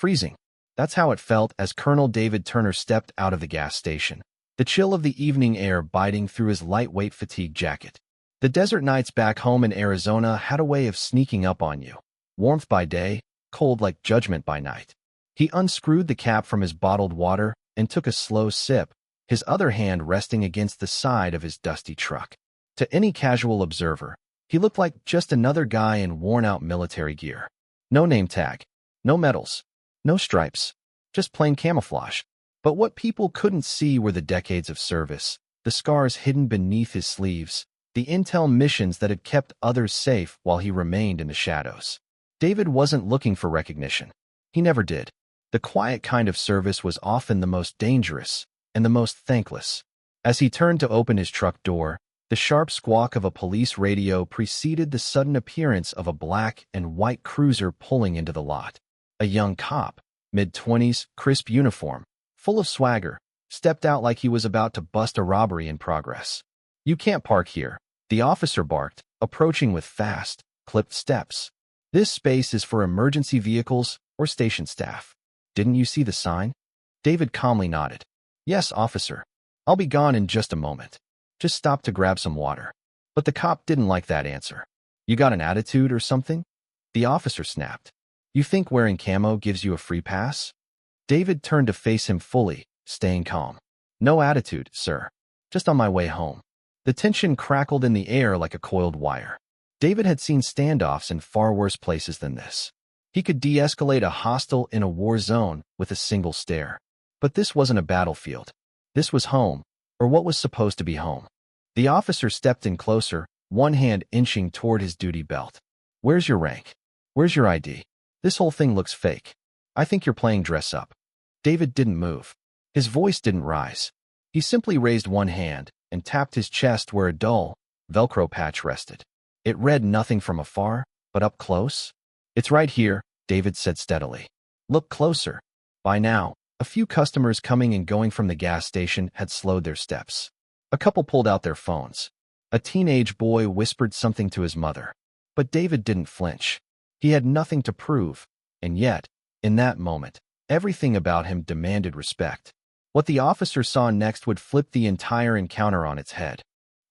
Freezing. That's how it felt as Colonel David Turner stepped out of the gas station, the chill of the evening air biting through his lightweight fatigue jacket. The desert nights back home in Arizona had a way of sneaking up on you. Warmth by day, cold like judgment by night. He unscrewed the cap from his bottled water and took a slow sip, his other hand resting against the side of his dusty truck. To any casual observer, he looked like just another guy in worn-out military gear. No name tag, no medals, no stripes, just plain camouflage. But what people couldn't see were the decades of service, the scars hidden beneath his sleeves, the intel missions that had kept others safe while he remained in the shadows. David wasn't looking for recognition. He never did. The quiet kind of service was often the most dangerous and the most thankless. As he turned to open his truck door, the sharp squawk of a police radio preceded the sudden appearance of a black and white cruiser pulling into the lot. A young cop, mid-20s, crisp uniform, full of swagger, stepped out like he was about to bust a robbery in progress. "You can't park here," the officer barked, approaching with fast, clipped steps. "This space is for emergency vehicles or station staff. Didn't you see the sign?" David calmly nodded. "Yes, officer. I'll be gone in just a moment. Just stop to grab some water." But the cop didn't like that answer. "You got an attitude or something?" The officer snapped. "You think wearing camo gives you a free pass?" David turned to face him fully, staying calm. "No attitude, sir. Just on my way home." The tension crackled in the air like a coiled wire. David had seen standoffs in far worse places than this. He could de-escalate a hostile in a war zone with a single stare. But this wasn't a battlefield. This was home, or what was supposed to be home. The officer stepped in closer, one hand inching toward his duty belt. "Where's your rank? Where's your ID? This whole thing looks fake. I think you're playing dress up." David didn't move. His voice didn't rise. He simply raised one hand and tapped his chest where a dull, Velcro patch rested. It read nothing from afar, but up close. "It's right here," David said steadily. "Look closer." By now, a few customers coming and going from the gas station had slowed their steps. A couple pulled out their phones. A teenage boy whispered something to his mother. But David didn't flinch. He had nothing to prove, and yet, in that moment, everything about him demanded respect. What the officer saw next would flip the entire encounter on its head.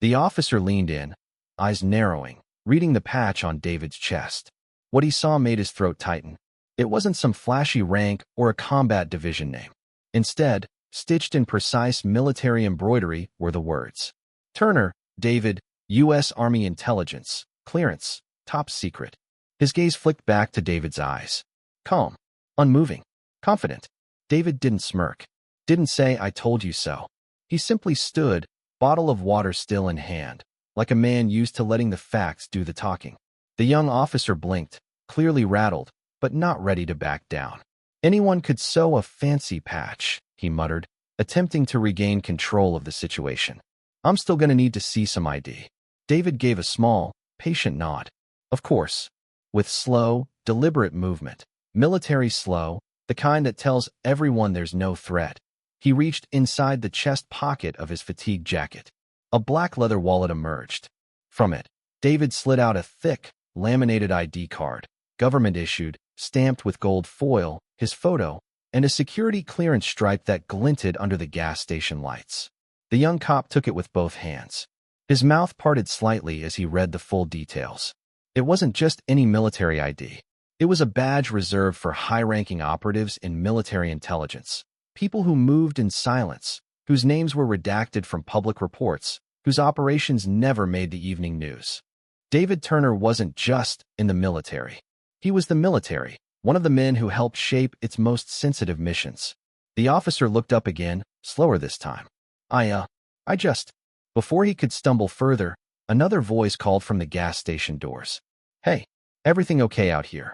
The officer leaned in, eyes narrowing, reading the patch on David's chest. What he saw made his throat tighten. It wasn't some flashy rank or a combat division name. Instead, stitched in precise military embroidery were the words: Turner, David, U.S. Army Intelligence, Clearance, Top Secret. His gaze flicked back to David's eyes. Calm, unmoving, confident. David didn't smirk. Didn't say, "I told you so." He simply stood, bottle of water still in hand, like a man used to letting the facts do the talking. The young officer blinked, clearly rattled, but not ready to back down. "Anyone could sew a fancy patch," he muttered, attempting to regain control of the situation. "I'm still going to need to see some ID." David gave a small, patient nod. "Of course." With slow, deliberate movement, military slow, the kind that tells everyone there's no threat, he reached inside the chest pocket of his fatigue jacket. A black leather wallet emerged. From it, David slid out a thick, laminated ID card, government-issued, stamped with gold foil, his photo, and a security clearance stripe that glinted under the gas station lights. The young cop took it with both hands. His mouth parted slightly as he read the full details. It wasn't just any military ID. It was a badge reserved for high-ranking operatives in military intelligence, people who moved in silence, whose names were redacted from public reports, whose operations never made the evening news. David Turner wasn't just in the military. He was the military, one of the men who helped shape its most sensitive missions. The officer looked up again, slower this time. I just... Before he could stumble further, another voice called from the gas station doors. "Hey, everything okay out here?"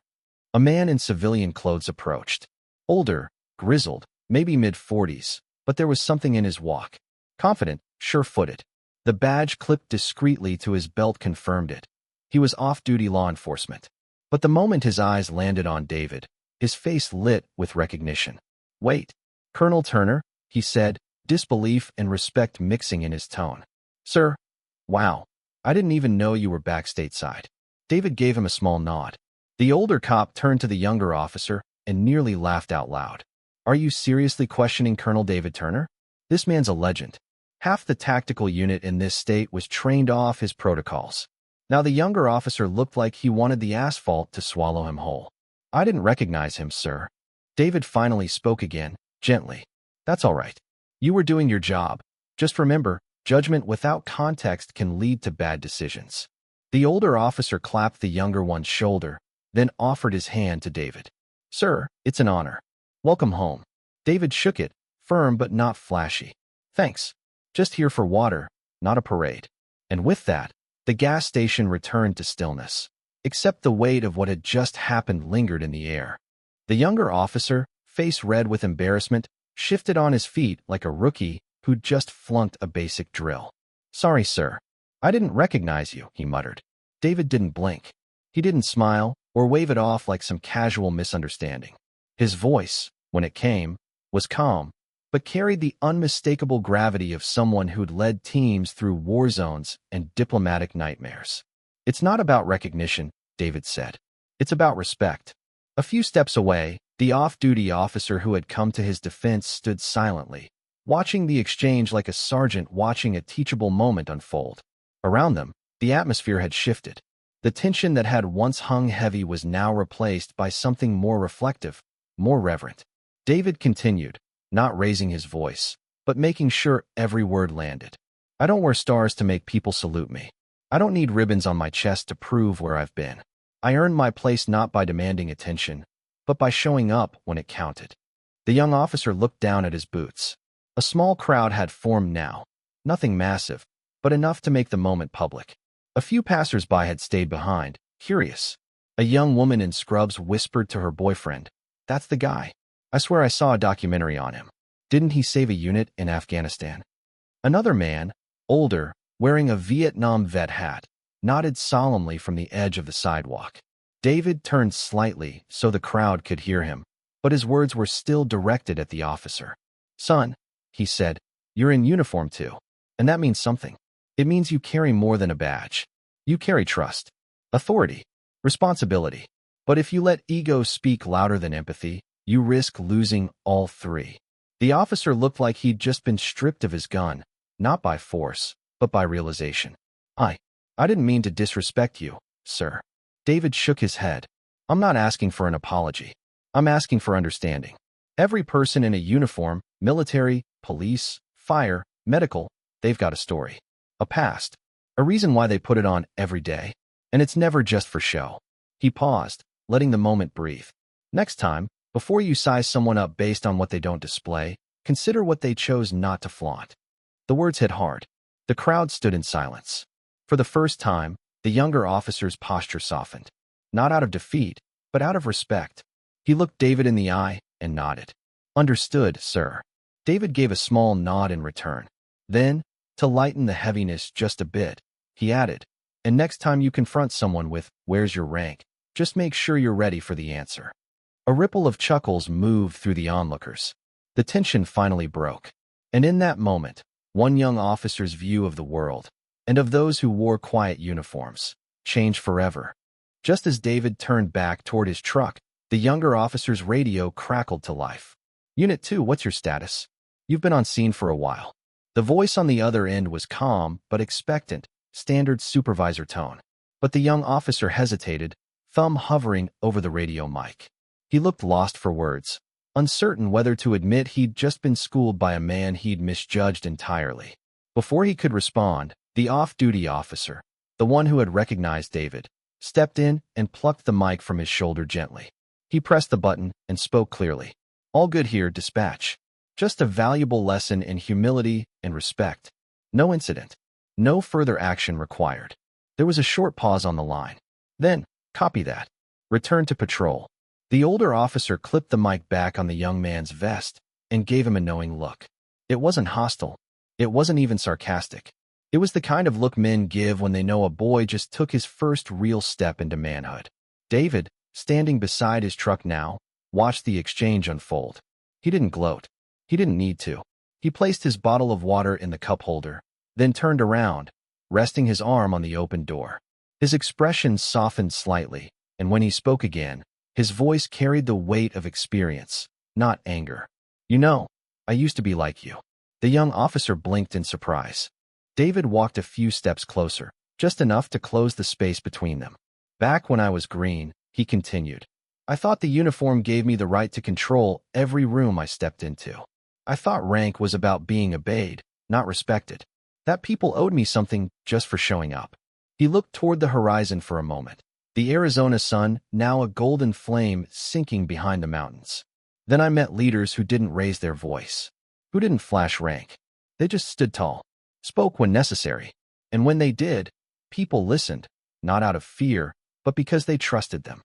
A man in civilian clothes approached. Older, grizzled, maybe mid-40s, but there was something in his walk. Confident, sure-footed. The badge clipped discreetly to his belt confirmed it. He was off-duty law enforcement. But the moment his eyes landed on David, his face lit with recognition. "Wait, Colonel Turner," he said, disbelief and respect mixing in his tone. "Sir? Wow, I didn't even know you were back stateside." David gave him a small nod. The older cop turned to the younger officer, and nearly laughed out loud. Are you seriously questioning Colonel David Turner? This man's a legend. Half the tactical unit in this state was trained off his protocols. Now the younger officer looked like he wanted the asphalt to swallow him whole. I didn't recognize him, sir. David finally spoke again, gently. That's all right. You were doing your job. Just remember, judgment without context can lead to bad decisions. The older officer clapped the younger one's shoulder, then offered his hand to David. Sir, it's an honor. Welcome home. David shook it, firm but not flashy. Thanks. Just here for water, not a parade. And with that, the gas station returned to stillness. Except the weight of what had just happened lingered in the air. The younger officer, face red with embarrassment, shifted on his feet like a rookie who'd just flunked a basic drill. Sorry, sir. I didn't recognize you, he muttered. David didn't blink. He didn't smile or wave it off like some casual misunderstanding. His voice, when it came, was calm, but carried the unmistakable gravity of someone who'd led teams through war zones and diplomatic nightmares. It's not about recognition, David said. It's about respect. A few steps away, the off-duty officer who had come to his defense stood silently, watching the exchange like a sergeant watching a teachable moment unfold. Around them, the atmosphere had shifted. The tension that had once hung heavy was now replaced by something more reflective, more reverent. David continued, not raising his voice, but making sure every word landed. I don't wear stars to make people salute me. I don't need ribbons on my chest to prove where I've been. I earned my place not by demanding attention, but by showing up when it counted. The young officer looked down at his boots. A small crowd had formed now. Nothing massive, but enough to make the moment public. A few passers-by had stayed behind, curious. A young woman in scrubs whispered to her boyfriend, "That's the guy. I swear I saw a documentary on him. Didn't he save a unit in Afghanistan?" Another man, older, wearing a Vietnam vet hat, nodded solemnly from the edge of the sidewalk. David turned slightly so the crowd could hear him, but his words were still directed at the officer. "Son," he said, "you're in uniform too, and that means something. It means you carry more than a badge. You carry trust, authority, responsibility. But if you let ego speak louder than empathy, you risk losing all three." The officer looked like he'd just been stripped of his gun, not by force, but by realization. I didn't mean to disrespect you, sir." David shook his head. "I'm not asking for an apology. I'm asking for understanding. Every person in a uniform, military, police, fire, medical, they've got a story. A past. A reason why they put it on every day. And it's never just for show." He paused, letting the moment breathe. "Next time, before you size someone up based on what they don't display, consider what they chose not to flaunt." The words hit hard. The crowd stood in silence. For the first time, the younger officer's posture softened. Not out of defeat, but out of respect. He looked David in the eye and nodded. "Understood, sir." David gave a small nod in return. Then, to lighten the heaviness just a bit, he added, "And next time you confront someone with, 'Where's your rank?' just make sure you're ready for the answer." A ripple of chuckles moved through the onlookers. The tension finally broke. And in that moment, one young officer's view of the world, and of those who wore quiet uniforms, changed forever. Just as David turned back toward his truck, the younger officer's radio crackled to life. "Unit 2, what's your status? You've been on scene for a while." The voice on the other end was calm but expectant, standard supervisor tone. But the young officer hesitated, thumb hovering over the radio mic. He looked lost for words, uncertain whether to admit he'd just been schooled by a man he'd misjudged entirely. Before he could respond, the off-duty officer, the one who had recognized David, stepped in and plucked the mic from his shoulder gently. He pressed the button and spoke clearly. "All good here, dispatch. Just a valuable lesson in humility and respect. No incident. No further action required." There was a short pause on the line. Then, "Copy that. Return to patrol." The older officer clipped the mic back on the young man's vest and gave him a knowing look. It wasn't hostile. It wasn't even sarcastic. It was the kind of look men give when they know a boy just took his first real step into manhood. David, standing beside his truck now, watched the exchange unfold. He didn't gloat. He didn't need to. He placed his bottle of water in the cup holder, then turned around, resting his arm on the open door. His expression softened slightly, and when he spoke again, His voice carried the weight of experience, not anger. "You know, I used to be like you." The young officer blinked in surprise. David walked a few steps closer, just enough to close the space between them. "Back when I was green," he continued, "I thought the uniform gave me the right to control every room I stepped into. I thought rank was about being obeyed, not respected. That people owed me something just for showing up." He looked toward the horizon for a moment, the Arizona sun, now a golden flame sinking behind the mountains. "Then I met leaders who didn't raise their voice, who didn't flash rank. They just stood tall, spoke when necessary. And when they did, people listened, not out of fear, but because they trusted them."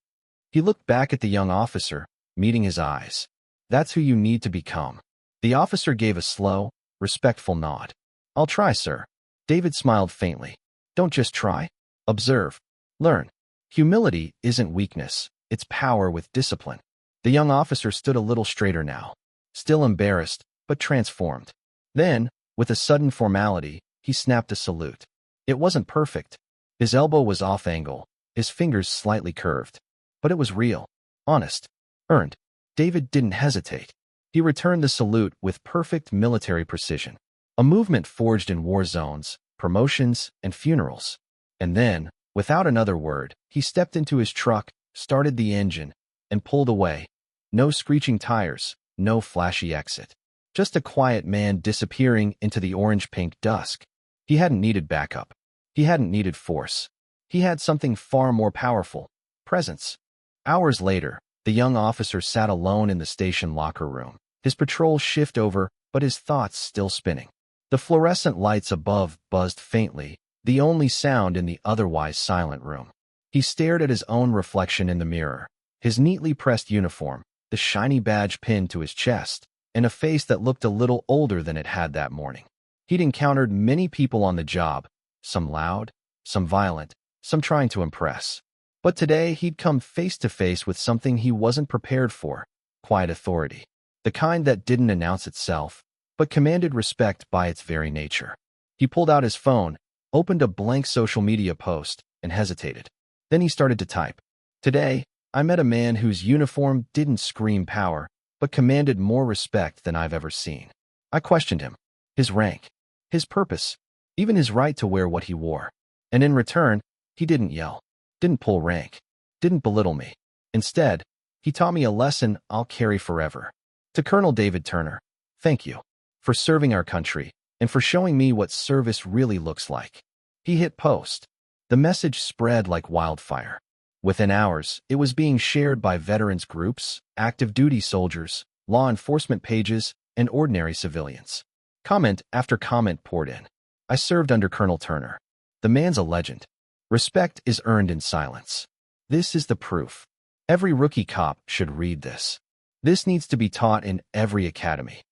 He looked back at the young officer, meeting his eyes. "That's who you need to become." The officer gave a slow, respectful nod. "I'll try, sir." David smiled faintly. "Don't just try. Observe. Learn. Humility isn't weakness, it's power with discipline." The young officer stood a little straighter now, still embarrassed, but transformed. Then, with a sudden formality, he snapped a salute. It wasn't perfect. His elbow was off angle, his fingers slightly curved. But it was real, honest, earned. David didn't hesitate. He returned the salute with perfect military precision, a movement forged in war zones, promotions, and funerals. And then, without another word, he stepped into his truck, started the engine, and pulled away. No screeching tires, no flashy exit. Just a quiet man disappearing into the orange-pink dusk. He hadn't needed backup. He hadn't needed force. He had something far more powerful: presence. Hours later, the young officer sat alone in the station locker room, his patrol shift over, but his thoughts still spinning. The fluorescent lights above buzzed faintly, the only sound in the otherwise silent room. He stared at his own reflection in the mirror, his neatly pressed uniform, the shiny badge pinned to his chest, and a face that looked a little older than it had that morning. He'd encountered many people on the job, some loud, some violent, some trying to impress. But today he'd come face to face with something he wasn't prepared for: quiet authority. The kind that didn't announce itself, but commanded respect by its very nature. He pulled out his phone, opened a blank social media post, and hesitated. Then he started to type. "Today, I met a man whose uniform didn't scream power, but commanded more respect than I've ever seen." I questioned him, his rank, his purpose, even his right to wear what he wore. And in return, he didn't yell, didn't pull rank, didn't belittle me. Instead, he taught me a lesson I'll carry forever. To Colonel David Turner, thank you for serving our country and for showing me what service really looks like. He hit post. The message spread like wildfire. Within hours, it was being shared by veterans groups, active duty soldiers, law enforcement pages, and ordinary civilians. Comment after comment poured in. "I served under Colonel Turner. The man's a legend. Respect is earned in silence. This is the proof. Every rookie cop should read this. This needs to be taught in every academy."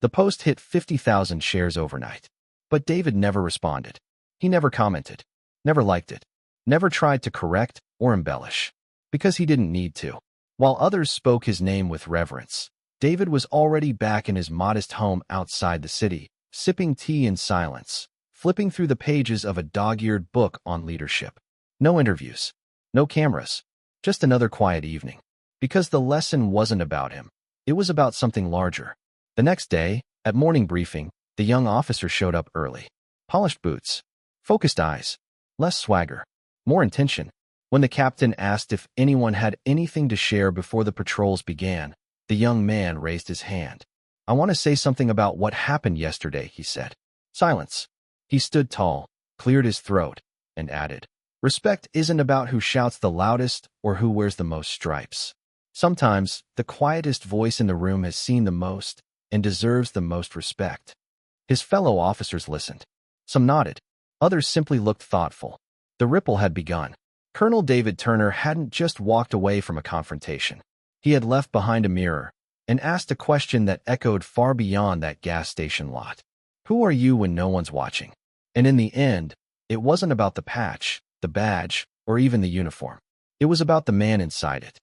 The post hit 50,000 shares overnight. But David never responded. He never commented, never liked it, never tried to correct or embellish. Because he didn't need to. While others spoke his name with reverence, David was already back in his modest home outside the city, sipping tea in silence, flipping through the pages of a dog-eared book on leadership. No interviews, no cameras, just another quiet evening. Because the lesson wasn't about him. It was about something larger. The next day, at morning briefing, the young officer showed up early. Polished boots, focused eyes, less swagger, more intention. When the captain asked if anyone had anything to share before the patrols began, the young man raised his hand. "I want to say something about what happened yesterday," he said. Silence. He stood tall, cleared his throat, and added, "Respect isn't about who shouts the loudest or who wears the most stripes. Sometimes, the quietest voice in the room has seen the most and deserves the most respect." His fellow officers listened. Some nodded. Others simply looked thoughtful. The ripple had begun. Colonel David Turner hadn't just walked away from a confrontation. He had left behind a mirror and asked a question that echoed far beyond that gas station lot. Who are you when no one's watching? And in the end, it wasn't about the patch, the badge, or even the uniform. It was about the man inside it.